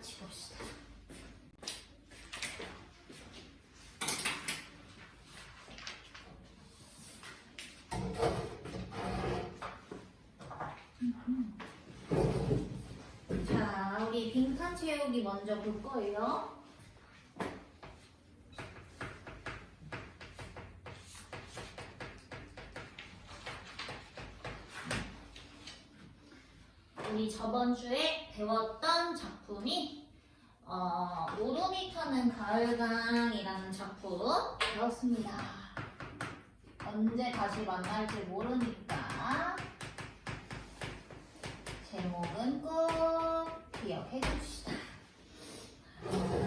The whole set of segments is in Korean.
같이 봅시다. 자, 우리 빈칸 채우기 먼저 볼 거예요. 우리 저번 주에 배웠던 작품이 오름이 타는 가을강이라는 작품 배웠습니다. 언제 다시 만날지 모르니까 제목은 꼭 기억해 줍시다.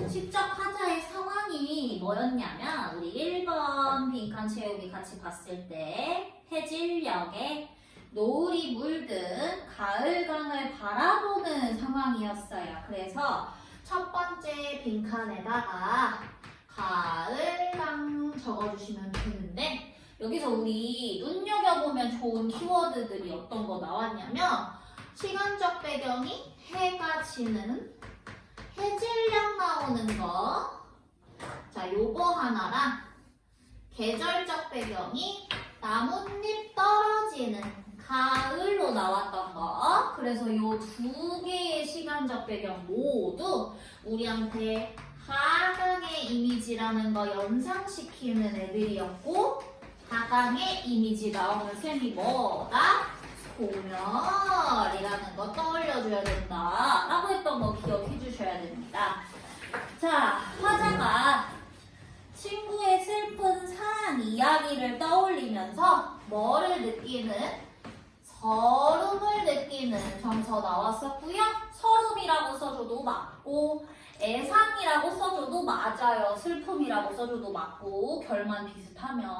직접 화자의 상황이 뭐였냐면 우리 1번 빈칸 채우기 같이 봤을 때 해질녘에 노을이 물든 가을강을 바라보는 상황이었어요. 그래서 첫 번째 빈칸에다가 가을강 적어주시면 되는데 여기서 우리 눈여겨보면 좋은 키워드들이 어떤 거 나왔냐면 시간적 배경이 해가 지는 해질녘 나오는 거, 자 요거 하나랑 계절적 배경이 나뭇잎 떨어지는 가을로 나왔던 거. 그래서 요 두 개의 시간적 배경 모두 우리한테 하강의 이미지라는 거 연상시키는 애들이었고 하강의 이미지 나오는 셈이 뭐다? 소멸이라는 거 떠올려줘야 된다 라고 했던 거 기억해 주셔야 됩니다. 자, 화자가 친구의 슬픈 사랑 이야기를 떠올리면서 뭐를 느끼는? 서름을 느끼는 정서 나왔었고요. 서름이라고 써줘도 맞고 애상이라고 써줘도 맞아요. 슬픔이라고 써줘도 맞고 결만 비슷하면.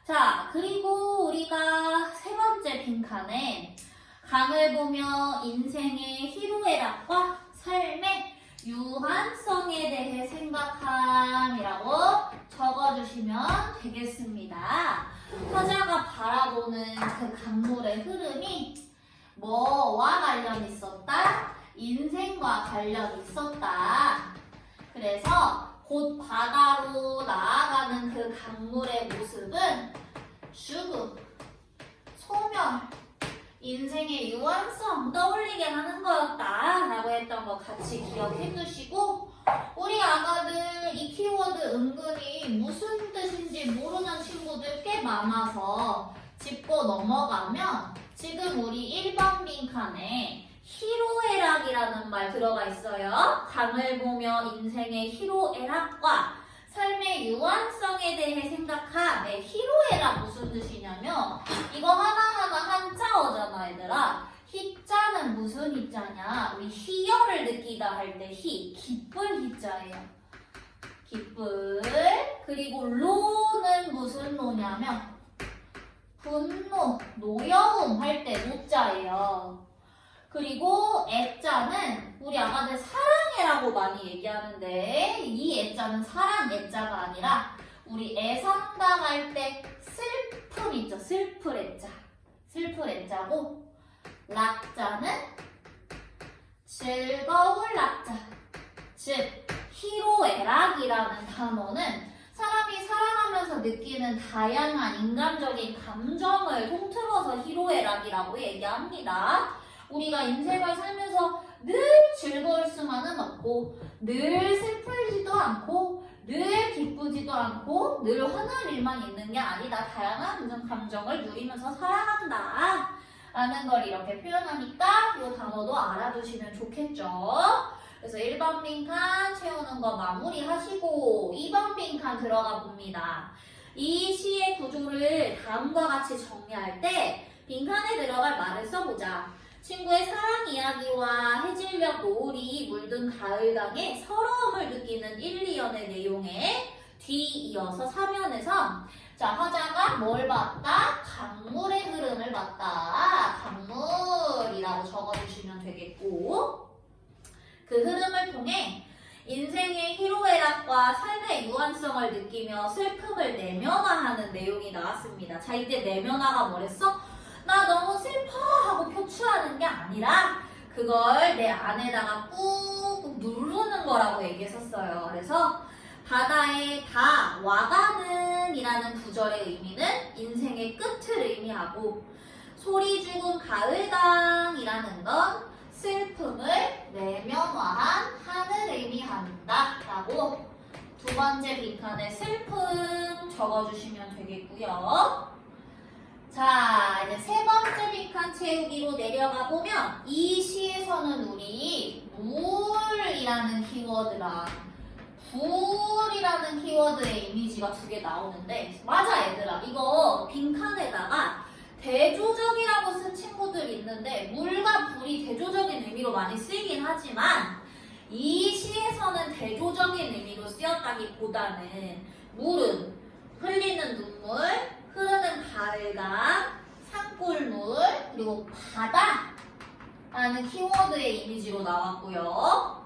자, 그리고 우리가 세 번째 빈칸에 강을 보며 인생의 희로애락과 삶의 유한성에 대해 생각함이라고 적어주시면 되겠습니다. 화자가 바라보는 그 강물의 흐름이 뭐와 관련 있었다? 인생과 관련 있었다. 그래서 곧 바다로 나아가는 그 강물의 모습은 죽음, 소멸, 인생의 유한성 떠올리게 하는 거였다 라고 했던 거 같이 기억해 두시고 우리 아가들 이 키워드 은근히 무슨 뜻인지 모르는 친구들 꽤 많아서 짚고 넘어가면 지금 우리 1번 빈칸에 희로애락이라는 말 들어가 있어요. 강을 보며 인생의 희로애락과 삶의 유한성에 대해 생각함. 네, 희로애락 무슨 뜻이냐면 이거 하나하나 한자어잖아 얘들아. 희자는 무슨 희자냐? 우리 희열을 느끼다 할 때 희, 기쁠 희자예요. 기쁠. 그리고 로는 무슨 로냐면 분노, 노여움 할 때 노자예요. 그리고 애자는 우리 아가들 사랑해라고 많이 얘기하는데 이 애자는 사랑 애자가 아니라 우리 애상당할 때 슬픔 있죠. 슬플 애자. 슬플 애자고 락자는 즐거울 락자. 즉 희로애락이라는 단어는 사람이 살아가면서 느끼는 다양한 인간적인 감정을 통틀어서 희로애락이라고 얘기합니다. 우리가 인생을 살면서 늘 즐거울 수만은 없고 늘 슬프지도 않고 늘 기쁘지도 않고 늘 화날 일만 있는 게 아니다. 다양한 감정을 누리면서 살아간다 라는 걸 이렇게 표현하니까 이 단어도 알아두시면 좋겠죠. 그래서 1번 빈칸 채우는 거 마무리 하시고 2번 빈칸 들어가 봅니다. 이 시의 구조를 다음과 같이 정리할 때 빈칸에 들어갈 말을 써보자. 친구의 사랑 이야기와 해질녘 노을이 물든 가을강에 서러움을 느끼는 1, 2연의 내용에 뒤이어서 3연에서 자, 화자가 뭘 봤다? 강물의 흐름을 봤다. 강물이라고 적어주시면 되겠고 그 흐름을 통해 인생의 희로애락과 삶의 유한성을 느끼며 슬픔을 내면화하는 내용이 나왔습니다. 자, 이때 내면화가 뭐랬어? 나 너무 슬퍼 하고 표출하는 게 아니라 그걸 내 안에다가 꾹 꾹꾹 누르는 거라고 얘기했었어요. 그래서 바다에 다 와가는 이라는 구절의 의미는 인생의 끝을 의미하고 소리 죽은 가을강이라는 건 슬픔을 내면화한 한을 의미한다 라고 두 번째 빈칸에 슬픔 적어주시면 되겠고요. 자, 이제 세 번째 빈칸 채우기로 내려가 보면 이 시에서는 우리 물이라는 키워드랑 불이라는 키워드의 이미지가 두 개 나오는데 맞아 얘들아, 이거 빈칸에다가 대조적이라고 쓴 친구들이 있는데 물과 불이 대조적인 의미로 많이 쓰이긴 하지만 이 시에서는 대조적인 의미로 쓰였다기보다는 물은 흘리는 눈물, 흐르는 가을강, 산골물, 그리고 바다라는 키워드의 이미지로 나왔고요.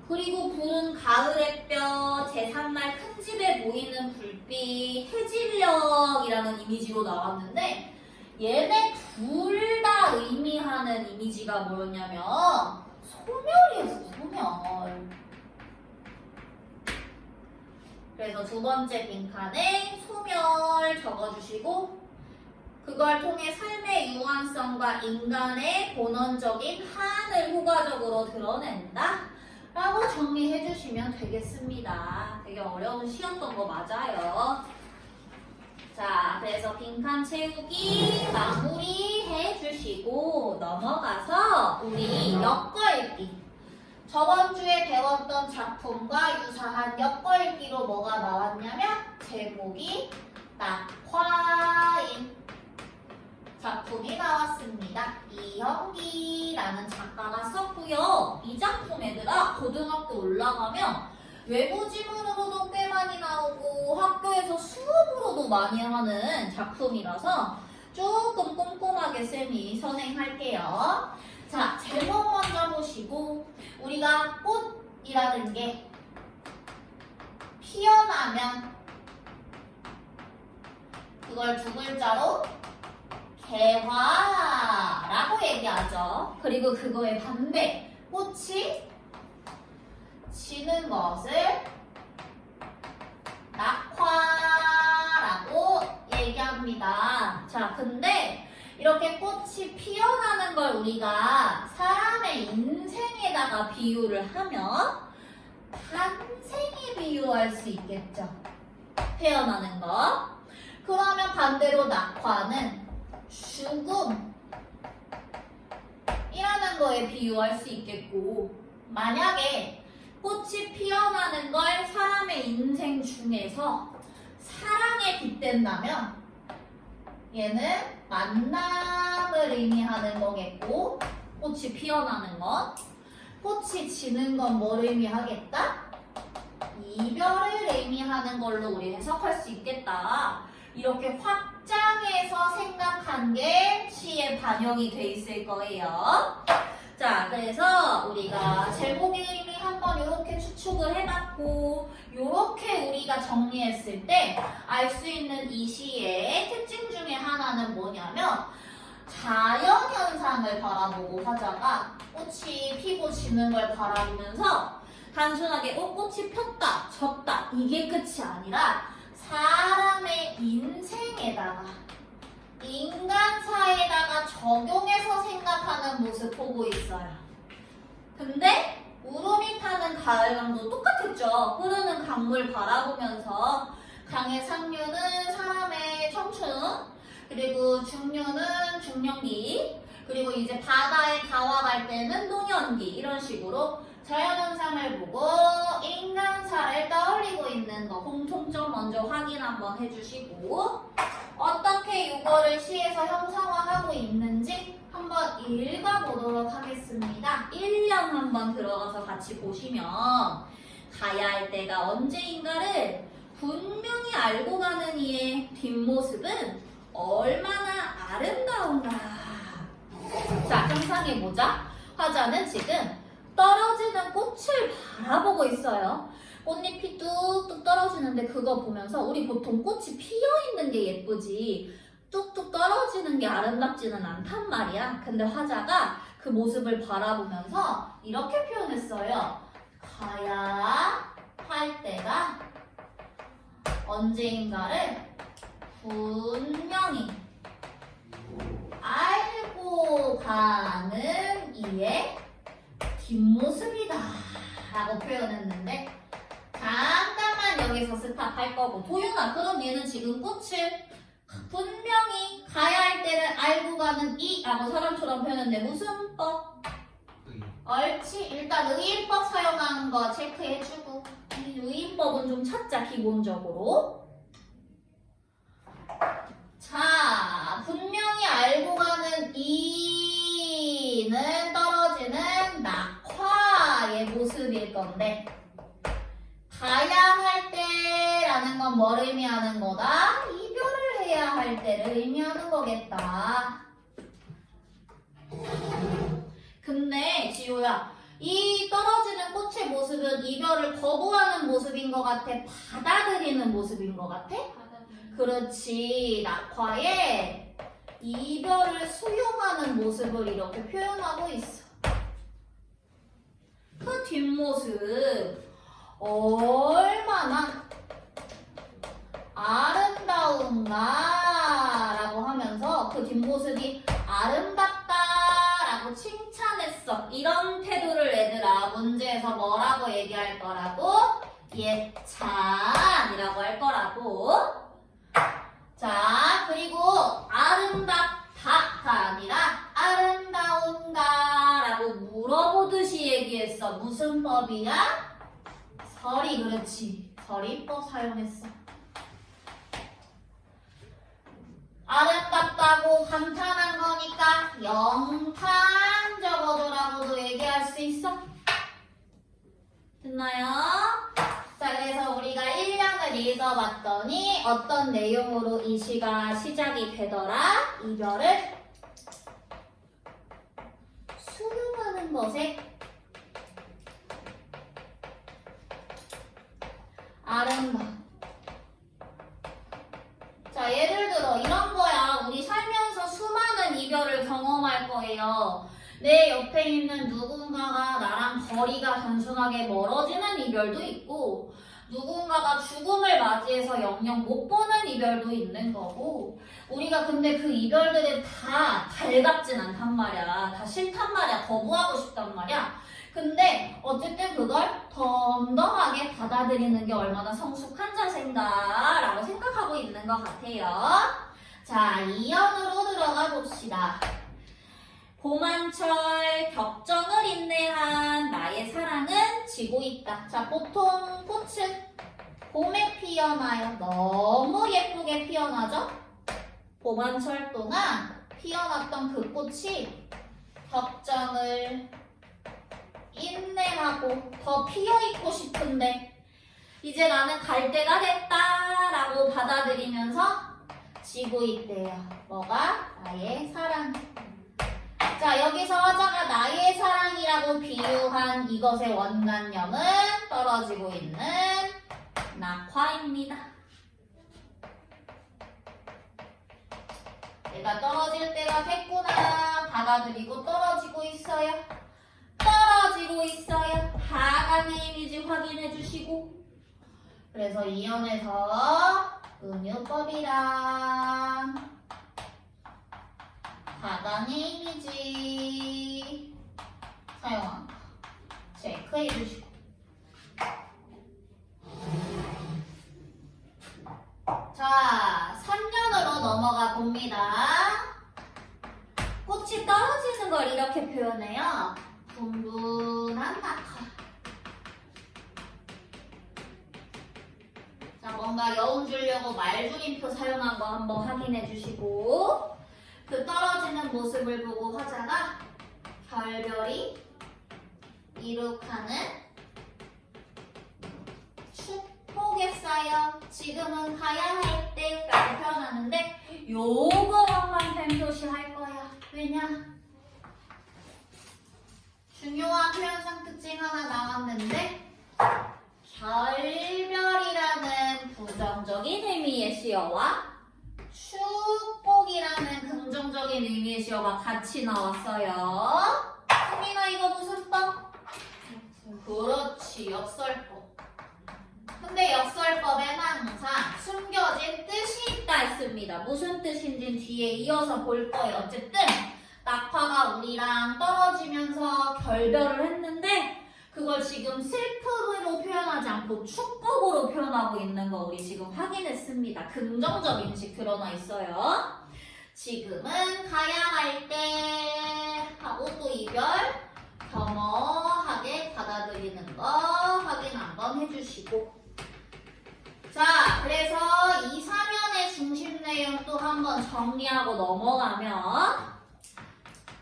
그리고 불은 가을의 뼈, 제3날 큰 집에 보이는 불빛, 해질녘이라는 이미지로 나왔는데 얘네 둘 다 의미하는 이미지가 뭐였냐면 소멸이었어, 소멸. 그래서 두 번째 빈칸에 소멸 적어주시고 그걸 통해 삶의 유한성과 인간의 본원적인 한을 효과적으로 드러낸다 라고 정리해 주시면 되겠습니다. 되게 어려운 시였던 거 맞아요. 자, 그래서 빈칸 채우기 마무리해 주시고 넘어가서 우리 엮어읽기. 저번 주에 배웠던 작품과 유사한 엮어읽기로 뭐가 나왔냐면 제목이 낙화인 작품이 나왔습니다. 이형기라는 작가가 썼고요. 이 작품 얘들아 고등학교 올라가면 외부 지문으로도 꽤 많이 나오고 학교에서 수업으로도 많이 하는 작품이라서 조금 꼼꼼하게 쌤이 선행할게요. 자, 제목 먼저 보시고 우리가 꽃이라는 게 피어나면 그걸 두 글자로 개화라고 얘기하죠. 그리고 그거의 반대, 꽃이 지는 것을 낙화라고 얘기합니다. 자, 근데 이렇게 꽃이 피어나는 걸 우리가 사람의 인생에다가 비유를 하면 탄생에 비유할 수 있겠죠. 태어나는 거. 그러면 반대로 낙화는 죽음이라는 거에 비유할 수 있겠고 만약에 꽃이 피어나는 걸 사람의 인생 중에서 사랑에 빗댄다면 얘는 만남을 의미하는 거겠고 꽃이 피어나는 것 꽃이 지는 건 뭘 의미하겠다? 이별을 의미하는 걸로 우리 해석할 수 있겠다. 이렇게 확장해서 생각한 게 시에 반영이 돼 있을 거예요. 자, 그래서 우리가 제목의 의미 한번 이렇게 추측을 해봤고 이렇게 우리가 정리했을 때 알 수 있는 이 시의 특징 중에 하나는 뭐냐면 자연현상을 바라보고 화자가 꽃이 피고 지는 걸 바라보면서 단순하게 꽃이 폈다, 졌다 이게 끝이 아니라 사람의 인생에다가 인간사에다가 적용해서 생각하는 모습 보고 있어요. 근데 우름이 타는 가을강도 똑같았죠. 흐르는 강물 바라보면서 강의 상류는 사람의 청춘, 그리고 중류는 중년기, 그리고 이제 바다에 다와갈 때는 노년기 이런 식으로 자연현상을 보고 인간사를 떠올리고 있는 거 공통점 먼저 확인 한번 해주시고 어떻게 이거를 시에서 형상화하고 있는지 한번 읽어보도록 하겠습니다. 1년 한번 들어가서 같이 보시면 가야 할 때가 언제인가를 분명히 알고 가는 이의 뒷모습은 얼마나 아름다운가. 자, 상상해보자. 화자는 지금 떨어지는 꽃을 바라보고 있어요. 꽃잎이 뚝뚝 떨어지는데 그거 보면서 우리 보통 꽃이 피어있는 게 예쁘지 뚝뚝 떨어지는 게 아름답지는 않단 말이야. 근데 화자가 그 모습을 바라보면서 이렇게 표현했어요. 가야 할 때가 언제인가를 분명히 알고 가는 이의 뒷모습이다 라고 표현했는데 잠깐만 여기서 스탑할 거고 도윤아 그럼 얘는 지금 꽃을 분명히 가야 할 때를 알고 가는 이 라고 사람처럼 표현했는데 무슨 법? 옳지 일단 의인법 사용하는 거 체크해주고 이 의인법은 좀 찾자 기본적으로 자 분명히 알고 가는 이는 떨어지는 낙화의 모습일 건데 가야 할 때라는 건 뭘 의미하는 거다? 이별을 해야 할 때를 의미하는 거겠다. 근데 지호야 이 떨어지는 꽃의 모습은 이별을 거부하는 모습인 것 같아? 받아들이는 모습인 것 같아? 그렇지 낙화에 이별을 수용하는 모습을 이렇게 표현하고 있어. 그 뒷모습 얼마나 아름다운가 라고 하면서 그 뒷모습이 아름답다 라고 칭찬했어. 이런 태도를 얘들아 문제에서 뭐라고 얘기할 거라고? 예찬이라고 할 거라고. 자 그리고 아름답다가 아니라 아름다운가 라고 물어보듯이 얘기했어. 무슨 법이야? 서리 그렇지. 서리법 사용했어. 아름답다고 감탄한 거니까 영탄 적어줘라고도 얘기할 수 있어. 됐나요? 자 그래서 우리가 1년을 읽어봤더니 어떤 내용으로 이 시가 시작이 되더라? 이별을 수용하는 것에 아름다움. 자 예를 들어 이런 거야. 우리 살면서 수많은 이별을 경험할 거예요. 내 옆에 있는 누군가가 나랑 거리가 단순하게 멀어지는 이별도 있고 누군가가 죽음을 맞이해서 영영 못 보는 이별도 있는 거고 우리가 근데 그 이별들이 다 달갑진 않단 말이야. 다 싫단 말이야. 거부하고 싶단 말이야. 근데 어쨌든 그걸 덤덤하게 받아들이는 게 얼마나 성숙한 자세인가 라고 생각하고 있는 것 같아요. 자, 2연으로 들어가 봅시다. 봄한철 격정을 인내한 나의 사랑은 지고 있다. 자, 보통 꽃은 봄에 피어나요. 너무 예쁘게 피어나죠? 봄한철 동안 피어났던 그 꽃이 격정을 인내하고 더 피어있고 싶은데 이제 나는 갈 때가 됐다 라고 받아들이면서 지고 있대요. 뭐가? 나의 사랑. 자 여기서 화자가 나의 사랑이라고 비유한 이것의 원관념은 떨어지고 있는 낙화입니다. 내가 떨어질 때가 됐구나 받아들이고 떨어지고 있어요. 떨어지고 있어요. 하강의 이미지 확인해 주시고 그래서 이연에서 은유법이랑 하강의 이미지 사용한 거 체크해 주시고 자 3년으로 넘어가 봅니다. 꽃이 떨어지는 걸 이렇게 표현해요. 분분한 낙화. 자, 뭔가 여운 주려고 말줄임표 사용한 거 한번 확인해 주시고 그 떨어지는 모습을 보고 화자가 결별이 이룩하는 축복했어요. 지금은 가야 할 때라고 표현하는데 요거만 뱀도시 할 거야. 왜냐? 중요한 표현상 특징 하나 나왔는데 결별이라는 부정적인 의미의 시어와 축복이라는 긍정적인 의미의 시어가 같이 나왔어요. 그렇지, 역설법. 근데 역설법에는 항상 숨겨진 뜻이 있다 했습니다. 무슨 뜻인지 뒤에 이어서 볼 거예요. 어쨌든 낙화가 우리랑 떨어지면서 결별을 했는데 그걸 지금 슬픔으로 표현하지 않고 축복으로 표현하고 있는 거 우리 지금 확인했습니다. 긍정적 인식 드러나 있어요. 지금은 가야 할 때 하고 또 이별 겸허하게 받아들이는 거 확인 한번 해주시고, 자, 그래서 이 사면의 중심 내용 또 한번 정리하고 넘어가면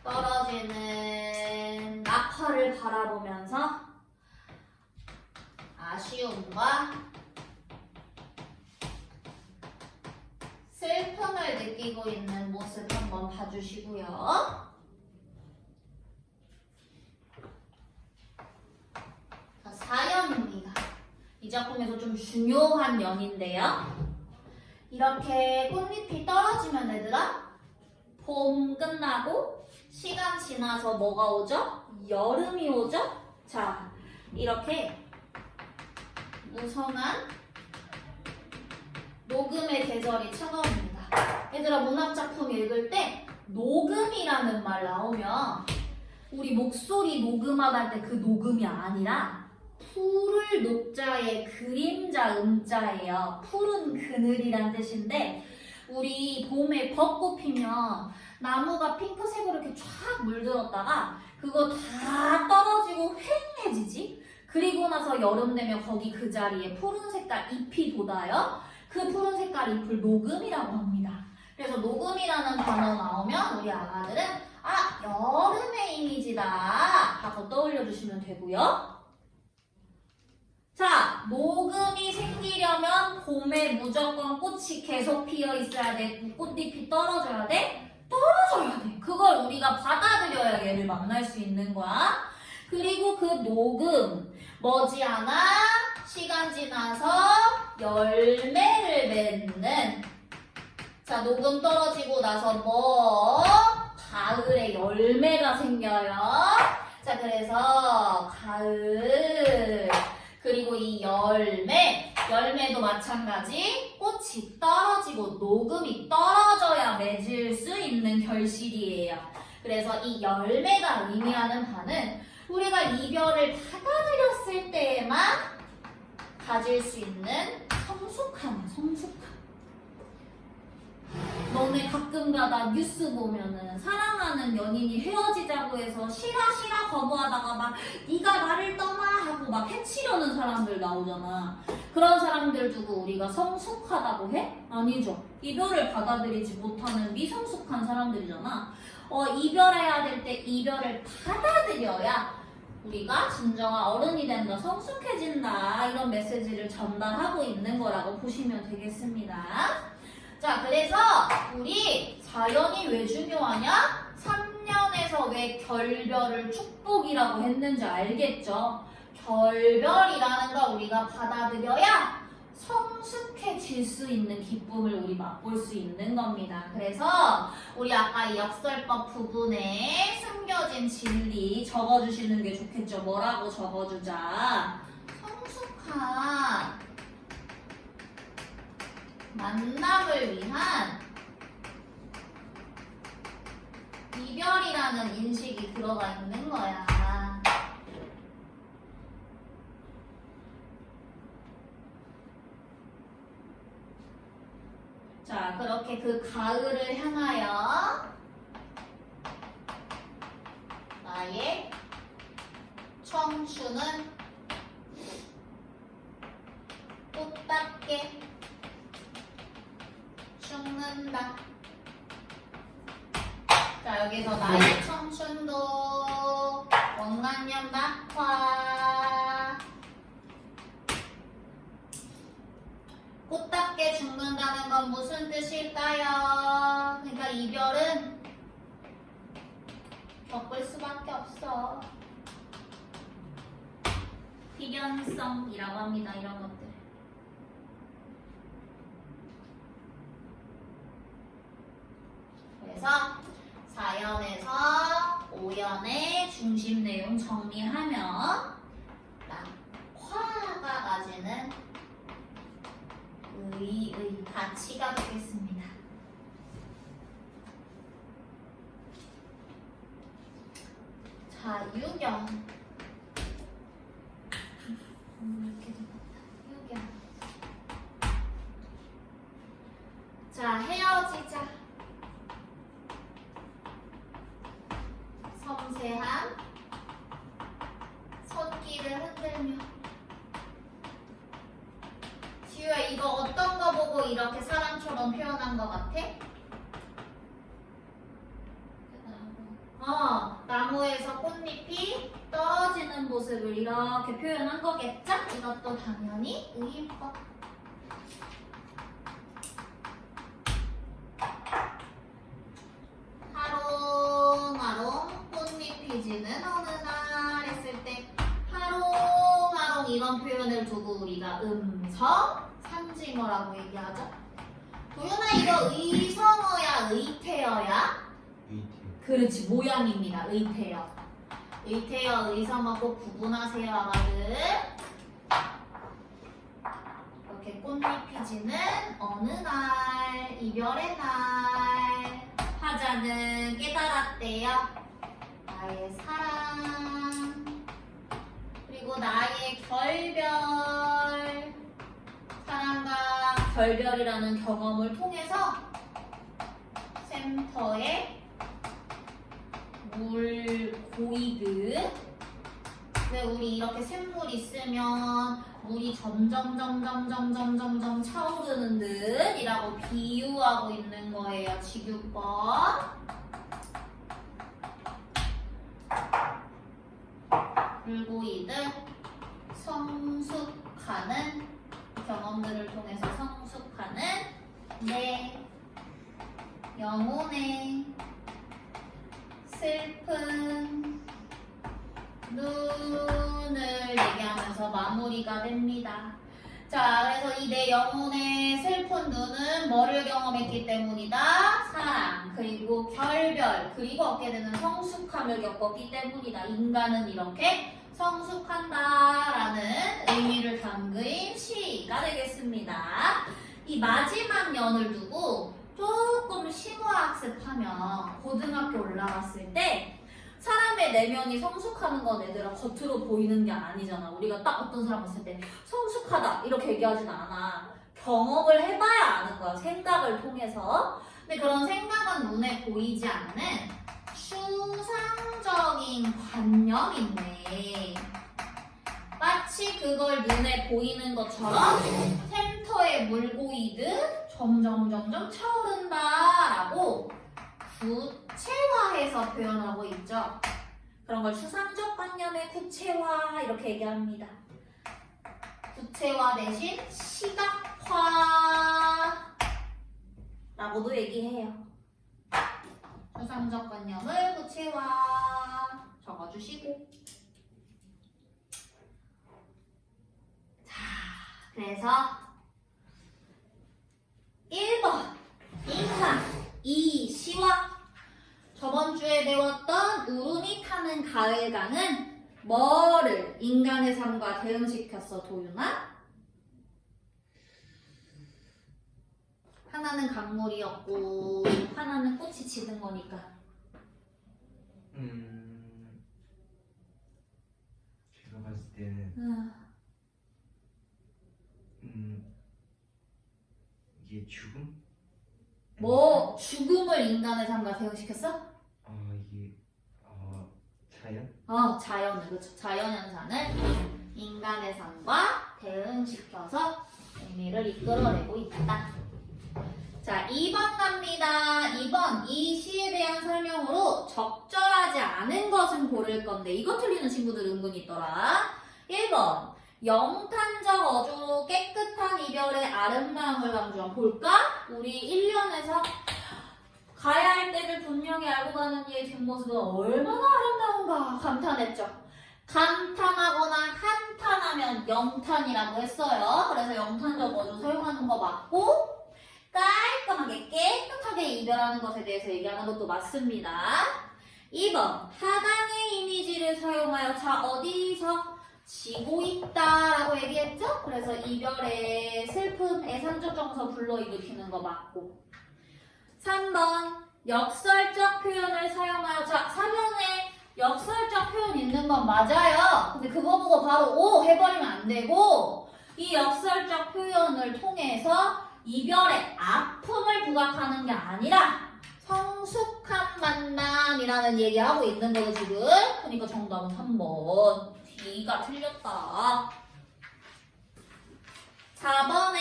떨어지는 낙화를 바라보면서 아쉬움과 슬픔을 느끼고 있는 모습 한번 봐주시고요. 자, 4연입니다. 이 작품에서 좀 중요한 연인데요. 이렇게 꽃잎이 떨어지면 얘들아, 봄 끝나고 시간 지나서 뭐가 오죠? 여름이 오죠? 자, 이렇게 무성한 녹음의 계절이 찾아옵니다. 얘들아, 문학작품 읽을 때 녹음이라는 말 나오면 우리 목소리 녹음하다 할 때 그 녹음이 아니라 푸를 녹자의 그림자 음자예요. 푸른 그늘이란 뜻인데, 우리 봄에 벚꽃 피면 나무가 핑크색으로 이렇게 쫙 물들었다가 그거 다 떨어지고 휑해지지? 그리고 나서 여름 되면 거기 그 자리에 푸른 색깔 잎이 돋아요. 그 푸른 색깔 잎을 녹음이라고 합니다. 그래서 녹음이라는 단어 나오면 우리 아가들은 아, 여름의 이미지다 하고 떠올려 주시면 되고요. 자, 녹음이 생기려면 봄에 무조건 꽃이 계속 피어 있어야 돼. 꽃잎이 떨어져야 돼? 떨어져야 돼. 그걸 우리가 받아들여야 얘를 만날 수 있는 거야. 그리고 그 녹음, 머지않아 시간 지나서 열매를 맺는, 자, 녹음 떨어지고 나서 뭐? 가을에 열매가 생겨요. 자, 그래서 가을, 그리고 이 열매도 마찬가지 꽃이 떨어지고 녹음이 떨어져야 맺을 수 있는 결실이에요. 그래서 이 열매가 의미하는 바는 우리가 이별을 받아들였을 때에만 가질 수 있는 성숙함. 너네 가끔가다 뉴스 보면은 사랑하는 연인이 헤어지자고 해서 싫어 거부하다가 막 네가 나를 떠나 하고 막 해치려는 사람들 나오잖아. 그런 사람들 두고 우리가 성숙하다고 해? 아니죠. 이별을 받아들이지 못하는 미성숙한 사람들이잖아. 이별해야 될 때 이별을 받아들여야 우리가 진정한 어른이 된다, 성숙해진다, 이런 메시지를 전달하고 있는 거라고 보시면 되겠습니다. 자, 그래서 우리 4연이 왜 중요하냐? 3년에서 왜 결별을 축복이라고 했는지 알겠죠? 결별이라는 걸 우리가 받아들여야 성숙해질 수 있는 기쁨을 우리 맛볼 수 있는 겁니다. 그래서 우리 아까 이 역설법 부분에 숨겨진 진리 적어주시는 게 좋겠죠? 뭐라고 적어주자? 성숙한 만남을 위한 이별이라는 인식이 들어가 있는 거야. 자, 그렇게 그 가을을 향하여 나의 청춘은 꽃답게 죽는다. 자, 여기서 나의 청춘도 원간년 낙화, 꽃답게 죽는다는 건 무슨 뜻일까요? 그러니까 이별은 겪을 수밖에 없어. 필연성이라고 합니다. 이런 것들. 그래서 4연에서 5연의 중심 내용 정리하면 가치가 되겠습니다. 자, 유경. 이렇게 적었다. 유경. 자, 헤어지자. 섬세한 손길을 흔들며. 지우야, 이거 어떤 거 보고 이렇게 사람처럼 표현한 것 같아? 나무에서 꽃잎이 떨어지는 모습을 이렇게 표현한 거겠죠? 이것도 당연히 의인법. 하롱하롱 꽃잎이 지는 어느 날 했을 때 하롱하롱 이런 표현을 두고 우리가 음성 산징어라고 얘기하죠. 도윤아, 이거 의성어야 의태어야? 위태. 그렇지, 모양입니다. 의태어. 의태어, 의성어 꼭 구분하세요, 아가들. 이렇게 꽃잎이 지는 어느 날, 이별의 날, 화자는 깨달았대요. 나의 사랑, 그리고 나의 결별. 사랑과 결별이라는 경험을 통해서 샘터에 물 고이듯, 왜 우리 이렇게 샘물 있으면 물이 점점 차오르는 듯이라고 비유하고 있는 거예요. 지규법. 물 고이듯 성숙하는 경험들을 통해서 성숙하는 내 영혼의 슬픈 눈을 얘기하면서 마무리가 됩니다. 자, 그래서 이 내 영혼의 슬픈 눈은 뭐를 경험했기 때문이다? 사랑, 그리고 결별, 그리고 얻게 되는 성숙함을 겪었기 때문이다. 인간은 이렇게 성숙한다라는 의미를 담긴 시가 되겠습니다. 이 마지막 연을 두고 조금 심화학습하면 고등학교 올라갔을 때 사람의 내면이 성숙하는 건 얘들아 겉으로 보이는 게 아니잖아. 우리가 딱 어떤 사람 봤을 때 성숙하다 이렇게 얘기하진 않아. 경험을 해봐야 아는 거야. 생각을 통해서. 근데 그런 생각은 눈에 보이지 않는 추상적인 관념인데 마치 그걸 눈에 보이는 것처럼 샘터에 물 고이듯 점점 차오른다라고 구체화해서 표현하고 있죠. 그런 걸 추상적 관념의 구체화 이렇게 얘기합니다. 구체화 대신 시각화라고도 얘기해요. 추상적 관념을 구체화 적어주시고. 자, 그래서 1번 인카 이 시와 저번 주에 배웠던 우run이 타는 가을강은 뭐를 인간의 삶과 대응시켰어, 도윤아? 하나는 강물이었고 하나는 꽃이 지는 거니까. 제가 봤을 때는 이게 죽음? 뭐 죽음을 인간의 삶과 대응시켰어? 이게 자연? 자연을, 그렇죠. 자연현상을 인간의 삶과 대응시켜서 의미를 이끌어내고 있다. 자, 2번 갑니다. 2번 이 시에 대한 설명으로 적절하지 않은 것은 고를 건데 이거 틀리는 친구들 은근히 있더라. 1번 영탄적 어조로 깨끗한 이별의 아름다움을 강조한. 볼까? 우리 1년에서 가야 할 때를 분명히 알고 가는 이의 뒷모습은 얼마나 아름다운가 감탄했죠. 감탄하거나 한탄하면 영탄이라고 했어요. 그래서 영탄적 어조 사용하는 거 맞고 깔끔하게 깨끗하게 이별하는 것에 대해서 얘기하는 것도 맞습니다. 2번 하강의 이미지를 사용하여. 자, 어디서 지고 있다라고 얘기했죠? 그래서 이별의 슬픔, 애상적 정서 불러일으키는 거 맞고. 3번 역설적 표현을 사용하여. 자, 사전에 역설적 표현 있는 건 맞아요. 근데 그거 보고 바로 오 해버리면 안 되고, 이 역설적 표현을 통해서 이별의 아픔을 부각하는 게 아니라 성숙한 만남이라는 얘기하고 있는 거죠, 지금. 그러니까 정답은 3번. D가 틀렸다. 4번에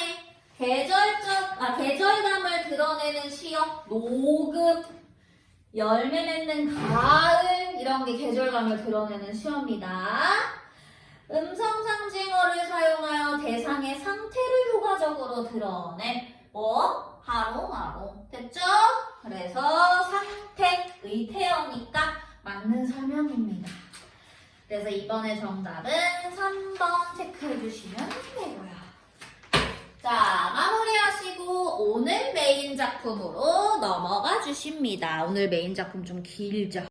계절감을 드러내는 시어, 녹음, 열매 맺는 가을, 이런 게 계절감을 드러내는 시어입니다. 음성 상징어를 사용하여 대상의 상태를 효과적으로 드러내. 뭐? 하루하루. 됐죠? 그래서 상태, 의태어니까 맞는 설명입니다. 그래서 이번에 정답은 3번 체크해 주시면 되고요. 자, 마무리하시고 오늘 메인 작품으로 넘어가 주십니다. 오늘 메인 작품 좀 길죠?